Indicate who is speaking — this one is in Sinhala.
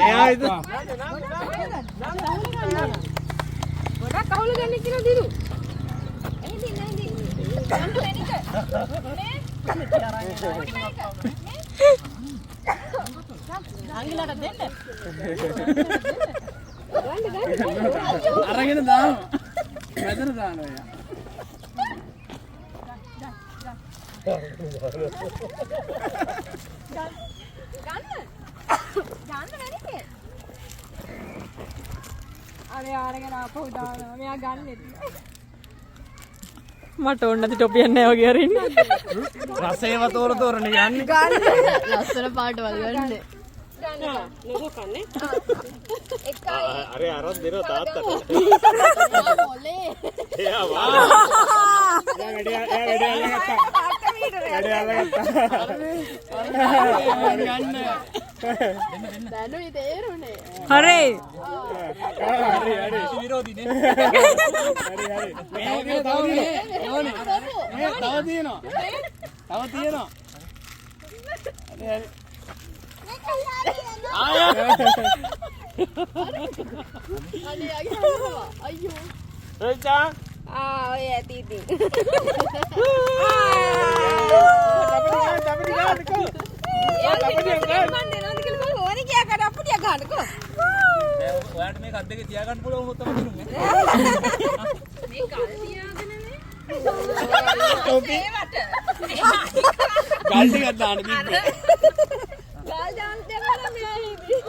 Speaker 1: එයා ඉත
Speaker 2: ගොඩක් කවුල ගන්න කියලා දිරු. එහිදී නැහිදී. ගන්න වෙනික. මේ. අංගලට දෙන්න.
Speaker 1: අරගෙන දානවා. මෙතන දානවා එයා.
Speaker 2: ගන්න වෙනික. අර ආරගෙන ආපහු දානවා. මෙයා ගන්නෙත්.
Speaker 3: මට ඕන නැති ටොපියක් නැහැ වගේ අරින්න.
Speaker 1: රසේව තෝර තෝරන යන්නේ.
Speaker 2: ගන්න. ලස්සන පාටවල් ගන්න. ගන්න. එකයි.
Speaker 1: අර අරන් දෙනවා තාත්තට.
Speaker 2: මොලේ.
Speaker 1: එයා වා. එයා වැඩ අල්ලගත්තා. වැඩ අල්ලගත්තා. ගන්න.
Speaker 2: දැනුයි තේරුනේ.
Speaker 3: හරි.
Speaker 1: හරි. විරෝධීනේ. හරි. මේ තව තියෙනවා. තව තියෙනවා. හරි.
Speaker 2: අයියෝ.
Speaker 1: රෙජා.
Speaker 2: ඔය ඇති ඉතින්.
Speaker 1: ඔයාලට මේක අද්දක තියාගන්න පුළුවන් වුණොත් තමයි දිනුනේ.
Speaker 2: මේ කල් තියාගෙනනේ.
Speaker 1: ඒවට. ගල් ටිකක් දාන්න තිබ්බේ.
Speaker 2: ගල් දාන්න දෙන්න මෙයා හිදී.